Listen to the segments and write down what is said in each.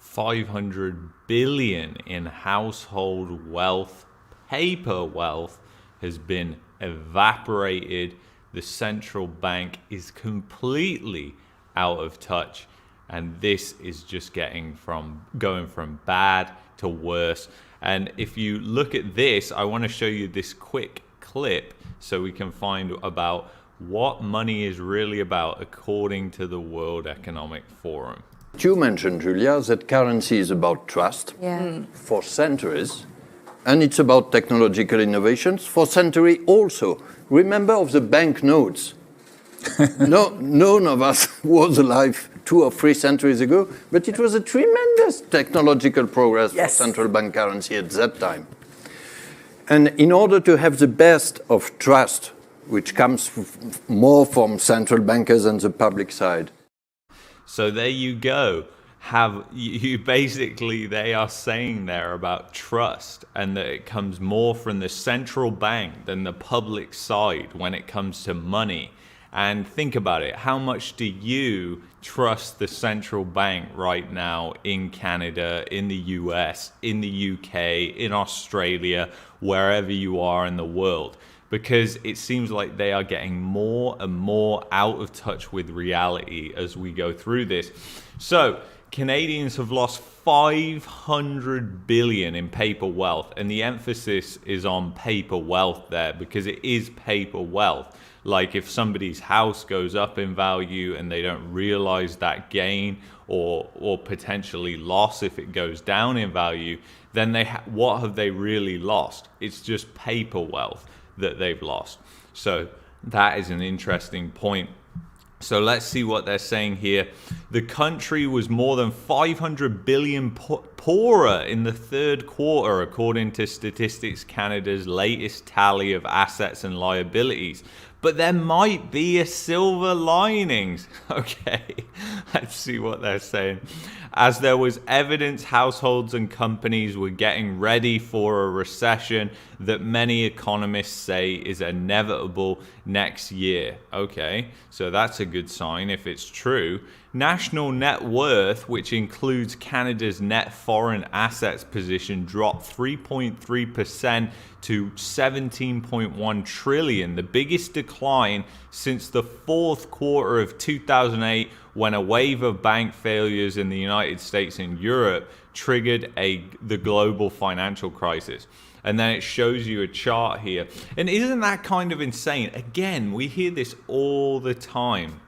500 billion in household wealth, paper wealth, has been evaporated. The central bank is completely out of touch, and this is just going from bad to worse. And if you look at this, I want to show you this quick clip so we can find about what money is really about according to the World Economic Forum. You mentioned, Julia, that currency is about trust for centuries, and it's about technological innovations for centuries also. Remember of the banknotes. None of us was alive 2 or 3 centuries ago, but it was a tremendous technological progress for central bank currency at that time. And in order to have the best of trust, which comes more from central bankers and the public side. So there you go. They are saying there about trust, and that it comes more from the central bank than the public side when it comes to money. And think about it. How much do you trust the central bank right now in Canada, in the US, in the UK, in Australia, wherever you are in the world? Because it seems like they are getting more and more out of touch with reality as we go through this. So Canadians have lost 500 billion in paper wealth, and the emphasis is on paper wealth there because it is paper wealth. Like if somebody's house goes up in value and they don't realize that gain or potentially loss if it goes down in value, then what have they really lost? It's just paper wealth that they've lost. So that is an interesting point. So let's see what they're saying here. The country was more than 500 billion poorer in the third quarter, according to Statistics Canada's latest tally of assets and liabilities. But there might be a silver lining. Okay, let's see what they're saying. As there was evidence households and companies were getting ready for a recession that many economists say is inevitable next year. Okay, so that's a good sign if it's true. National net worth, which includes Canada's net foreign assets position, dropped 3.3% to 17.1 trillion, the biggest decline since the fourth quarter of 2008, when a wave of bank failures in the United States and Europe triggered the global financial crisis. And then it shows you a chart here. And isn't that kind of insane? Again, we hear this all the time.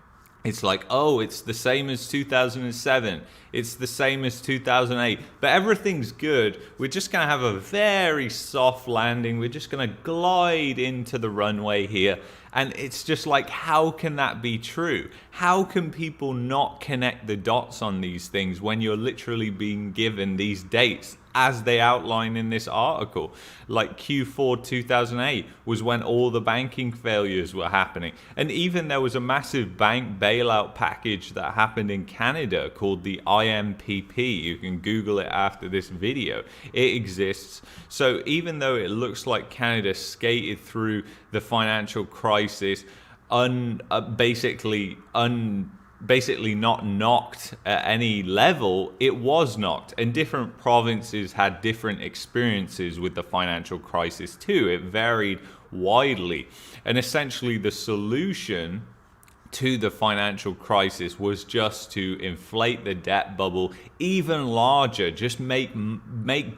It's like, oh, it's the same as 2007. It's the same as 2008. But everything's good. We're just going to have a very soft landing. We're just going to glide into the runway here. And it's just like, how can that be true? How can people not connect the dots on these things when you're literally being given these dates as they outline in this article? Like Q4 2008 was when all the banking failures were happening. And even there was a massive bank bailout package that happened in Canada called the IMPP. You can Google it after this video. It exists. So even though it looks like Canada skated through the financial crisis basically not knocked at any level, it was knocked, and different provinces had different experiences with the financial crisis too. It varied widely, and essentially the solution to the financial crisis was just to inflate the debt bubble even larger, just make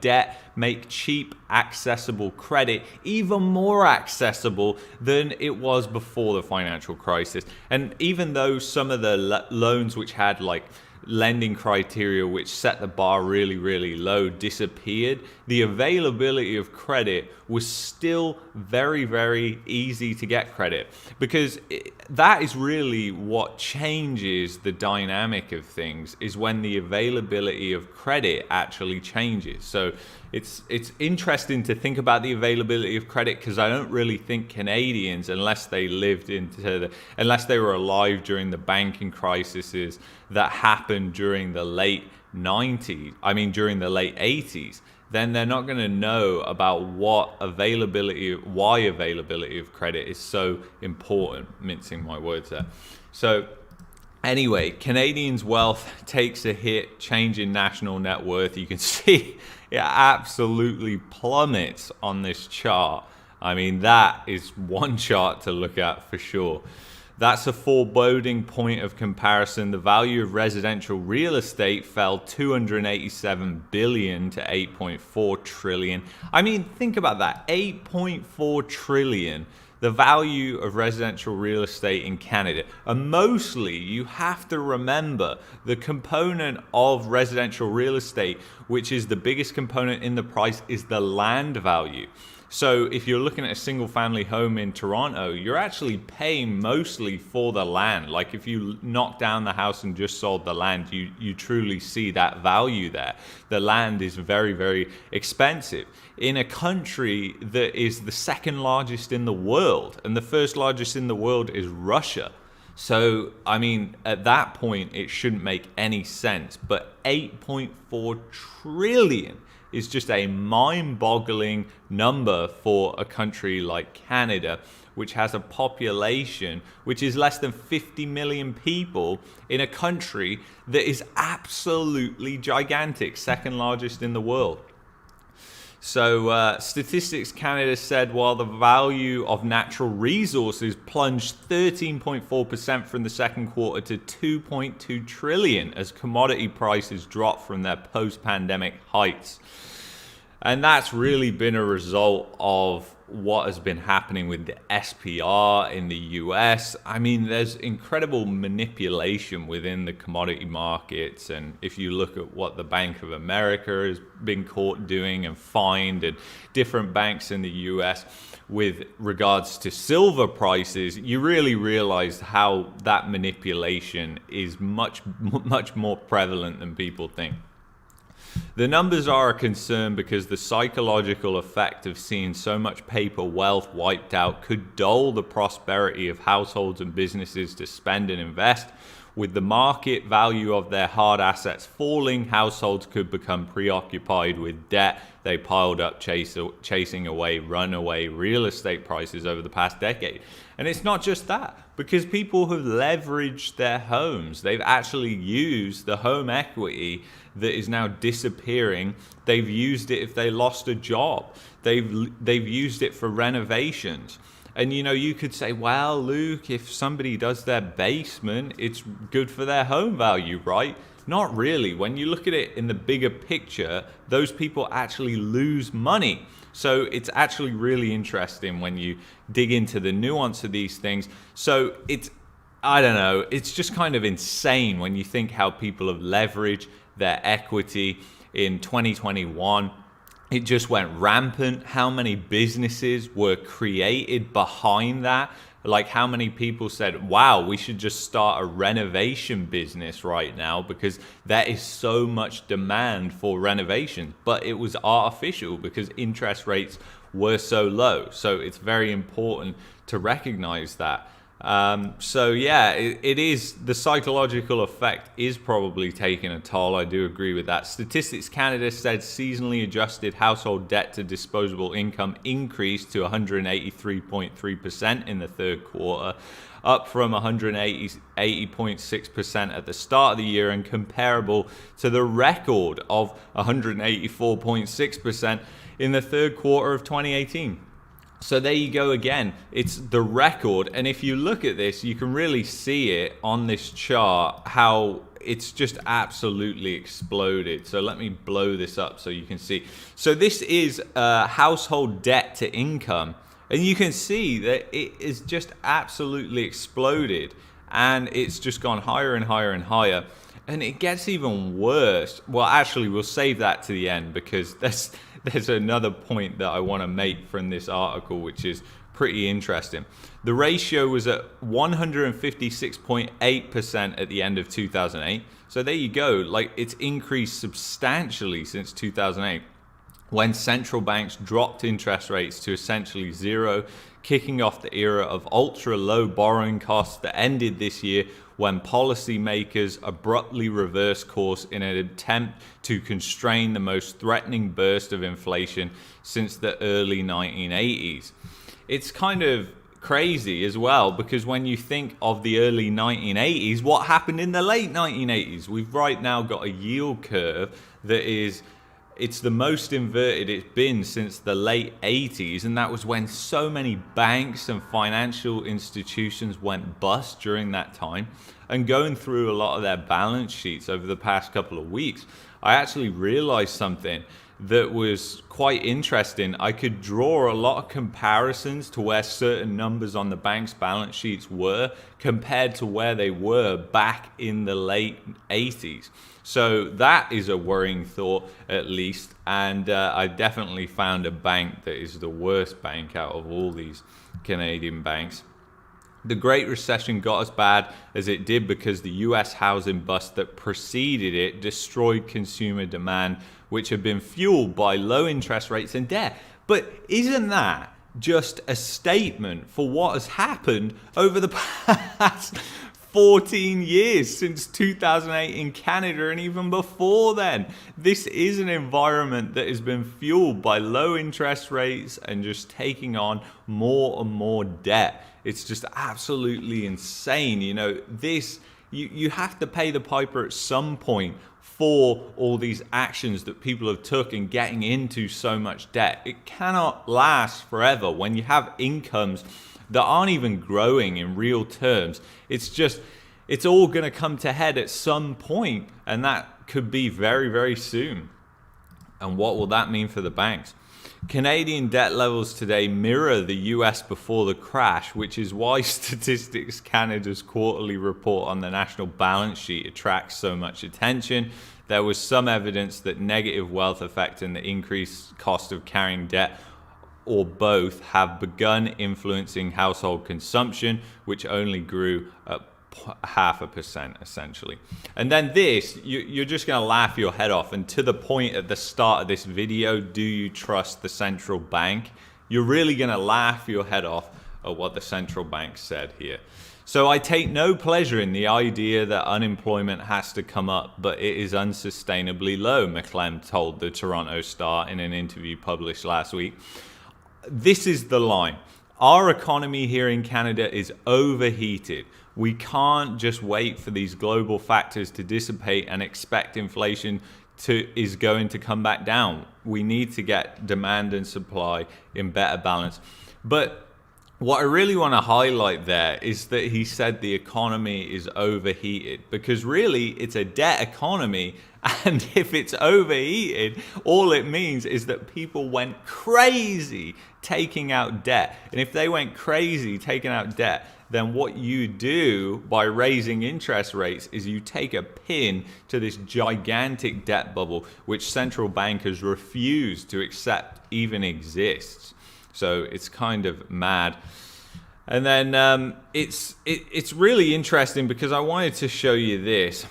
debt, make cheap, accessible credit even more accessible than it was before the financial crisis. And even though some of the loans which had like lending criteria which set the bar really, really low disappeared, the availability of credit was still very, very easy to get credit, because that is really what changes the dynamic of things, is when the availability of credit actually changes. So it's interesting to think about the availability of credit, because I don't really think Canadians, unless they were alive during the banking crises that happened during the late 80s, then they're not going to know about why availability of credit is so important, mincing my words there. So Anyway, Canadians' wealth takes a hit, change in national net worth. You can see it absolutely plummets on this chart. I mean, that is one chart to look at for sure. That's a foreboding point of comparison. The value of residential real estate fell 287 billion to 8.4 trillion. I mean, think about that, 8.4 trillion. The value of residential real estate in Canada. And mostly you have to remember the component of residential real estate, which is the biggest component in the price, is the land value. So if you're looking at a single family home in Toronto, you're actually paying mostly for the land. Like if you knock down the house and just sold the land, you truly see that value there. The land is very, very expensive in a country that is the second largest in the world, and the first largest in the world is Russia. So, I mean, at that point, it shouldn't make any sense. But 8.4 trillion is just a mind-boggling number for a country like Canada, which has a population which is less than 50 million people in a country that is absolutely gigantic, second largest in the world. So Statistics Canada said while the value of natural resources plunged 13.4% from the second quarter to 2.2 trillion as commodity prices dropped from their post-pandemic heights. And that's really been a result of what has been happening with the SPR in the US. I mean, there's incredible manipulation within the commodity markets. And if you look at what the Bank of America has been caught doing and fined, and different banks in the US with regards to silver prices, you really realize how that manipulation is much more prevalent than people think. The numbers are a concern because the psychological effect of seeing so much paper wealth wiped out could dull the prosperity of households and businesses to spend and invest. With the market value of their hard assets falling, households could become preoccupied with debt they piled up chasing away runaway real estate prices over the past decade. And it's not just that, because people have leveraged their homes. They've actually used the home equity that is now disappearing. They've used it if they lost a job. They've used it for renovations. And you know, you could say, well, Luke, if somebody does their basement, it's good for their home value, right? Not really. When you look at it in the bigger picture, those people actually lose money. So it's actually really interesting when you dig into the nuance of these things. So I don't know, it's just kind of insane when you think how people have leveraged their equity in 2021. It just went rampant. How many businesses were created behind that? Like how many people said, wow, we should just start a renovation business right now because there is so much demand for renovation. But it was artificial because interest rates were so low. So it's very important to recognize that. So yeah, it is, the psychological effect is probably taking a toll. I do agree with that. Statistics Canada said seasonally adjusted household debt to disposable income increased to 183.3% in the third quarter, up from 180.6% at the start of the year and comparable to the record of 184.6% in the third quarter of 2018. So there you go again, it's the record. And if you look at this, you can really see it on this chart, how it's just absolutely exploded. So let me blow this up so you can see. So this is household debt to income. And you can see that it is just absolutely exploded. And it's just gone higher and higher and higher. And it gets even worse. Well, actually, we'll save that to the end because there's another point that I want to make from this article, which is pretty interesting. The ratio was at 156.8% at the end of 2008. So there you go. Like, it's increased substantially since 2008, when central banks dropped interest rates to essentially zero, kicking off the era of ultra-low borrowing costs that ended this year when policymakers abruptly reversed course in an attempt to constrain the most threatening burst of inflation since the early 1980s. It's kind of crazy as well, because when you think of the early 1980s, what happened in the late 1980s? We've right now got a yield curve that it's the most inverted it's been since the late 80s, and that was when so many banks and financial institutions went bust during that time. And going through a lot of their balance sheets over the past couple of weeks, I actually realized something that was quite interesting. I could draw a lot of comparisons to where certain numbers on the bank's balance sheets were compared to where they were back in the late 80s. So that is a worrying thought, at least. And I definitely found a bank that is the worst bank out of all these Canadian banks. The Great Recession got as bad as it did because the US housing bust that preceded it destroyed consumer demand, which had been fueled by low interest rates and debt. But isn't that just a statement for what has happened over the past 14 years since 2008 in Canada, and even before then? This is an environment that has been fueled by low interest rates and just taking on more and more debt. It's just absolutely insane. You know, you have to pay the piper at some point for all these actions that people have took in getting into so much debt. It cannot last forever when you have incomes that aren't even growing in real terms. It's all going to come to head at some point, and that could be very, very soon. And what will that mean for the banks? Canadian debt levels today mirror the US before the crash, which is why Statistics Canada's quarterly report on the national balance sheet attracts so much attention. There was some evidence that negative wealth effect and the increased cost of carrying debt, or both, have begun influencing household consumption, which only grew at 0.5% essentially. And then this, you're just going to laugh your head off. And to the point at the start of this video, do you trust the central bank? You're really going to laugh your head off at what the central bank said here. So I take no pleasure in the idea that unemployment has to come up, but it is unsustainably low, McClem told the Toronto Star in an interview published last week. This is the line. Our economy here in Canada is overheated. We can't just wait for these global factors to dissipate and expect inflation is going to come back down. We need to get demand and supply in better balance. But what I really want to highlight there is that he said the economy is overheated, because really it's a debt economy. And if it's overheated, all it means is that people went crazy taking out debt. And if they went crazy taking out debt, then what you do by raising interest rates is you take a pin to this gigantic debt bubble, which central bankers refuse to accept even exists. So it's kind of mad. And then it's really interesting because I wanted to show you this.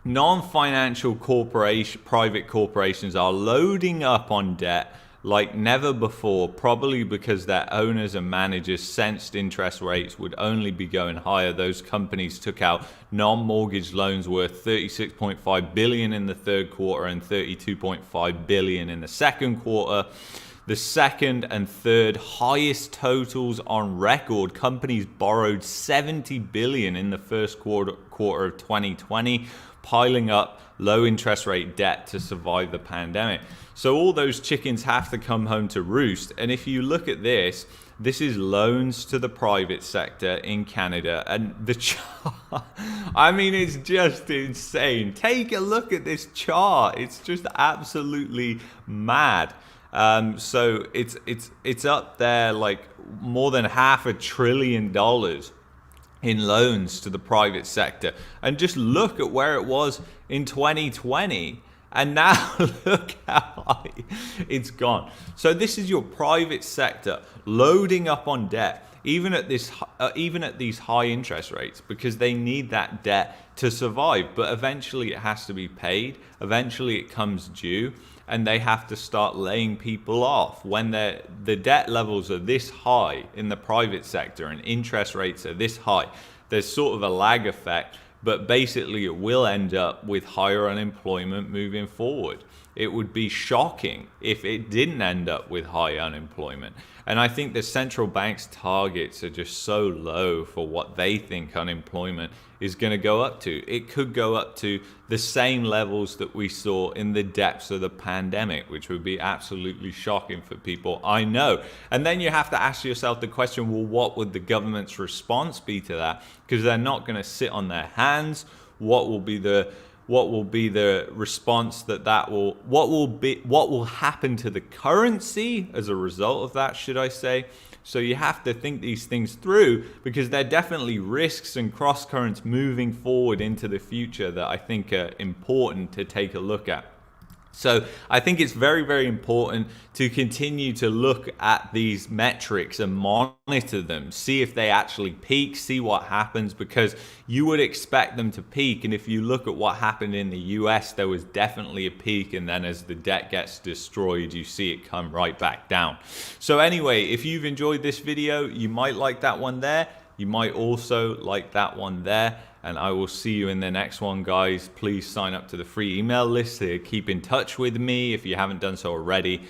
Non-financial private corporations are loading up on debt like never before, probably because their owners and managers sensed interest rates would only be going higher. Those companies took out non-mortgage loans worth $36.5 billion in the third quarter and $32.5 billion in the second quarter. The second and third highest totals on record. Companies borrowed $70 billion in the first quarter of 2020, piling up low interest rate debt to survive the pandemic. So all those chickens have to come home to roost. And if you look at this, this is loans to the private sector in Canada. And the chart, I mean, it's just insane. Take a look at this chart. It's just absolutely mad. So it's up there like more than $500 billion in loans to the private sector. And just look at where it was in 2020. And now look how high it's gone. So this is your private sector loading up on debt, even at these high interest rates, because they need that debt to survive. But eventually it has to be paid. Eventually it comes due, and they have to start laying people off. When the debt levels are this high in the private sector and interest rates are this high, there's sort of a lag effect. But basically it will end up with higher unemployment moving forward. It would be shocking if it didn't end up with high unemployment. And I think the central bank's targets are just so low for what they think unemployment is going to go up to. It could go up to the same levels that we saw in the depths of the pandemic, which would be absolutely shocking for people, I know. And then you have to ask yourself the question, well, what would the government's response be to that? Because they're not going to sit on their hands. What will be the response what will happen to the currency as a result of that, should I say? So you have to think these things through, because there are definitely risks and cross currents moving forward into the future that I think are important to take a look at. So I think it's very, very important to continue to look at these metrics and monitor them, see if they actually peak, see what happens, because you would expect them to peak. And if you look at what happened in the US, there was definitely a peak. And then as the debt gets destroyed, you see it come right back down. So anyway, if you've enjoyed this video, you might like that one there. You might also like that one there. And I will see you in the next one, guys. Please sign up to the free email list to keep in touch with me if you haven't done so already.